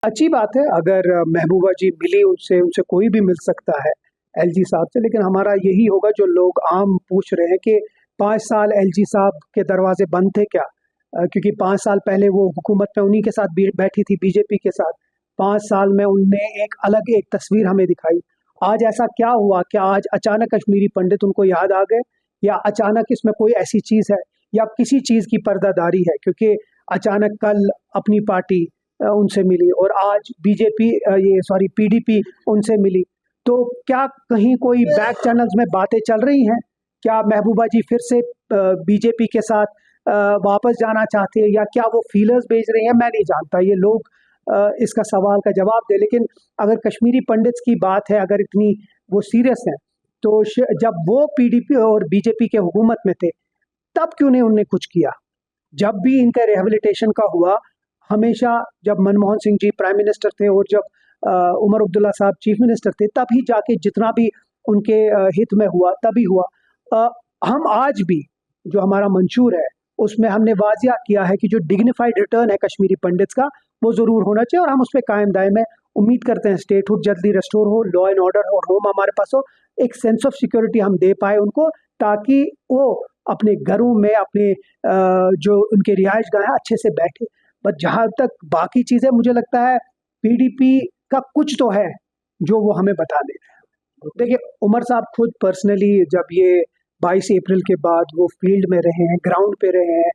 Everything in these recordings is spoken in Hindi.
अच्छी बात है अगर महबूबा जी मिली उनसे उनसे कोई भी मिल सकता है एलजी साहब से, लेकिन हमारा यही होगा जो लोग आम पूछ रहे हैं कि 5 साल एलजी साहब के दरवाजे बंद थे क्या? क्योंकि 5 साल पहले वो हुकूमत में उन्हीं के साथ बैठी थी, बीजेपी के साथ। 5 साल में उनने एक तस्वीर हमें दिखाई। आज ऐसा क्या हुआ? क्या आज अचानक कश्मीरी पंडित उनको याद आ गए, या अचानक इसमें कोई ऐसी चीज़ है, या किसी चीज़ की पर्दादारी है? क्योंकि अचानक कल अपनी पार्टी उनसे मिली और आज बीजेपी ये सॉरी पीडीपी उनसे मिली। तो क्या कहीं कोई बैक चैनल्स में बातें चल रही हैं? क्या महबूबा जी फिर से बीजेपी के साथ वापस जाना चाहते हैं, या क्या वो फीलर्स भेज रही हैं? मैं नहीं जानता, ये लोग इसका सवाल का जवाब दें। लेकिन अगर कश्मीरी पंडित्स की बात है, अगर इतनी वो सीरियस हैं, तो जब वो पीडीपी और बीजेपी के हुकूमत में थे, तब क्यों नहीं उनने कुछ किया? जब भी इनका रिहेबिलिटेशन का हुआ, हमेशा जब मनमोहन सिंह जी प्राइम मिनिस्टर थे और जब उमर अब्दुल्ला साहब चीफ मिनिस्टर थे, तभी जाके जितना भी उनके हित में हुआ तभी हुआ। अ, हम आज भी जो हमारा मंशूर है, उसमें हमने वाजिया किया है कि जो डिग्निफाइड रिटर्न है कश्मीरी पंडित्स का, वो ज़रूर होना चाहिए, और हम उस पे कायम दायम हैं। उम्मीद करते हैं स्टेटहुड जल्दी रिस्टोर हो, लॉ एंड ऑर्डर और होम हमारे पास हो, एक सेंस ऑफ सिक्योरिटी हम दे पाए उनको, ताकि वो अपने घरों में अपने जो उनके रिहाइश गाह हैं अच्छे से बैठे। बट जहाँ तक बाकी चीज़ें, मुझे लगता है पीडीपी का कुछ तो है जो वो हमें बता दे। देखिए, उमर साहब खुद पर्सनली जब ये 22 अप्रैल के बाद वो फील्ड में रहे हैं, ग्राउंड पे रहे हैं,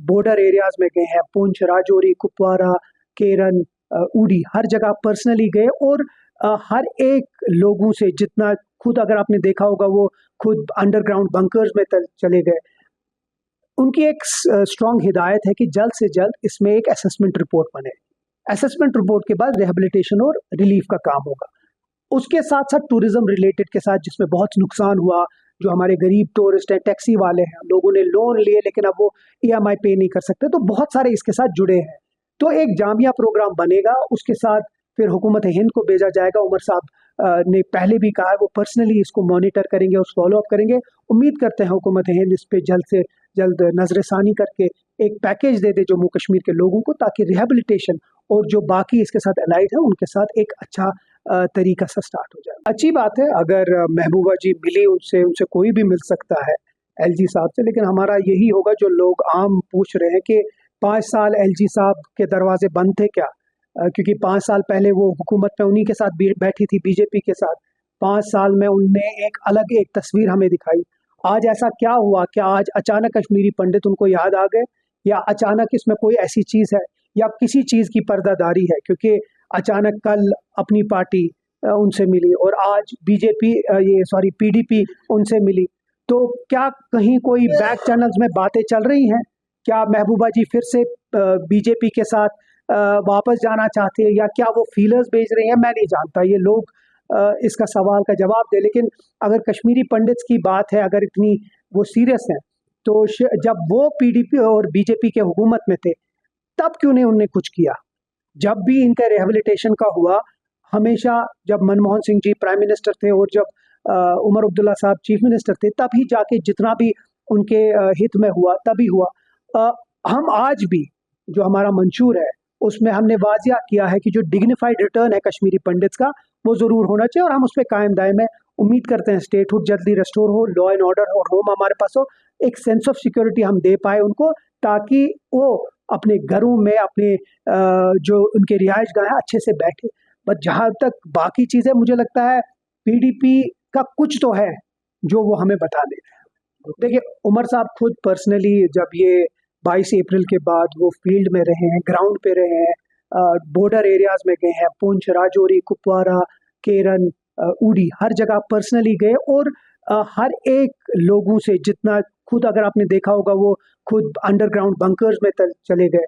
बॉर्डर एरियाज में गए हैं, पुंछ, राजौरी, कुपवारा, केरन, उड़ी, हर जगह पर्सनली गए, और हर एक लोगों से जितना, खुद अगर आपने देखा होगा वो खुद अंडरग्राउंड बंकर्स में चले गए। उनकी एक स्ट्रॉन्ग हिदायत है कि जल्द से जल्द इसमें एक असेसमेंट रिपोर्ट बने। असेसमेंट रिपोर्ट के बाद रिहेबिलिटेशन और रिलीफ का काम होगा। उसके साथ साथ टूरिज्म रिलेटेड के साथ, जिसमें बहुत नुकसान हुआ, जो हमारे गरीब टूरिस्ट हैं, टैक्सी वाले हैं, लोगों ने लोन लिए लेकिन अब वो ईएमआई पे नहीं कर सकते, तो बहुत सारे इसके साथ जुड़े हैं। तो एक जामिया प्रोग्राम बनेगा, उसके साथ फिर हुकूमत हिंद को भेजा जाएगा। उमर साहब ने पहले भी कहा है वो पर्सनली इसको मॉनिटर करेंगे और फॉलो अप करेंगे। उम्मीद करते हैं हुकूमत हिंद इस पे जल्द से जल्द नजरसानी करके एक पैकेज दे दे जम्मू कश्मीर के लोगों को, ताकि रिहेबिलिटेशन और जो बाकी इसके साथ अलाइड है उनके साथ एक अच्छा तरीका से स्टार्ट हो जाए। अच्छी बात है अगर महबूबा जी मिली उनसे उनसे कोई भी मिल सकता है एलजी साहब से, लेकिन हमारा यही होगा जो लोग आम पूछ रहे हैं कि 5 साल एलजी साहब के दरवाजे बंद थे क्या? क्योंकि 5 साल पहले वो हुकूमत में उन्हीं के साथ बैठी थी, बीजेपी के साथ। 5 साल में उनने एक तस्वीर हमें दिखाई। आज ऐसा क्या हुआ? क्या आज अचानक कश्मीरी पंडित उनको याद आ गए, या अचानक इसमें कोई ऐसी चीज़ है, या किसी चीज़ की पर्दादारी है? क्योंकि अचानक कल अपनी पार्टी उनसे मिली और आज बीजेपी ये सॉरी पीडीपी उनसे मिली। तो क्या कहीं कोई बैक चैनल्स में बातें चल रही हैं? क्या महबूबा जी फिर से बीजेपी के साथ वापस जाना चाहते हैं, या क्या वो फीलर्स भेज रही हैं? मैं नहीं जानता, ये लोग इसका सवाल का जवाब दें। लेकिन अगर कश्मीरी पंडित्स की बात है, अगर इतनी वो सीरियस हैं, तो जब वो पीडीपी और बीजेपी के हुकूमत में थे, तब क्यों नहीं उनने कुछ किया? जब भी इनका रिहेबिलिटेशन का हुआ, हमेशा जब मनमोहन सिंह जी प्राइम मिनिस्टर थे और जब उमर अब्दुल्ला साहब चीफ मिनिस्टर थे, तभी जाके जितना भी उनके हित में हुआ तभी हुआ। अ, हम आज भी जो हमारा मंशूर है, उसमें हमने वाजिया किया है कि जो डिग्निफाइड रिटर्न है कश्मीरी पंडित्स का, वो ज़रूर होना चाहिए, और हम उस पे कायम दायम हैं। उम्मीद करते हैं स्टेटहुड जल्दी रिस्टोर हो, लॉ एंड ऑर्डर और होम हमारे पास हो, एक सेंस ऑफ सिक्योरिटी हम दे पाए उनको, ताकि वो अपने घरों में अपने जो उनके रिहाइश गाह हैं अच्छे से बैठे। बट जहाँ तक बाकी चीज़ें, मुझे लगता है पीडीपी का कुछ तो है जो वो हमें बता दे। देखिए, उमर साहब खुद पर्सनली जब ये 22 अप्रैल के बाद वो फील्ड में रहे हैं, ग्राउंड पे रहे हैं, बॉर्डर एरियाज में गए हैं, पुंछ, राजौरी, कुपवारा, केरन, उड़ी, हर जगह पर्सनली गए, और हर एक लोगों से जितना, खुद अगर आपने देखा होगा वो खुद अंडरग्राउंड बंकर्स में चले गए।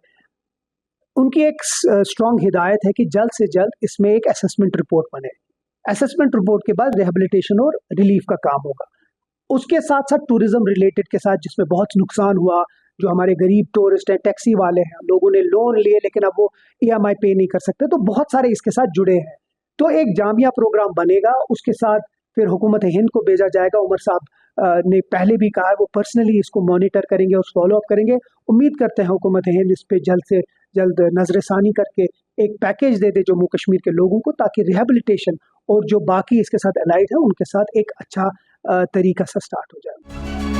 उनकी एक स्ट्रॉन्ग हिदायत है कि जल्द से जल्द इसमें एक असेसमेंट रिपोर्ट बने। असेसमेंट रिपोर्ट के बाद रिहेबिलिटेशन और रिलीफ का काम होगा। उसके साथ साथ टूरिज्म रिलेटेड के साथ, जिसमें बहुत नुकसान हुआ, जो हमारे गरीब टूरिस्ट हैं, टैक्सी वाले हैं, लोगों ने लोन लिए लेकिन अब वो ईएमआई पे नहीं कर सकते, तो बहुत सारे इसके साथ जुड़े हैं। तो एक जामिया प्रोग्राम बनेगा, उसके साथ फिर हुकूमत हिंद को भेजा जाएगा। उमर साहब ने पहले भी कहा है वो पर्सनली इसको मॉनिटर करेंगे और फॉलो अप करेंगे। उम्मीद करते हैं हुकूमत हिंद इस पे जल्द से जल्द नज़रसानी करके एक पैकेज दे दे जम्मू कश्मीर के लोगों को, ताकि रिहेबिलिटेशन और जो बाकी इसके साथ अलाइड है उनके साथ एक अच्छा तरीका से स्टार्ट हो जाए।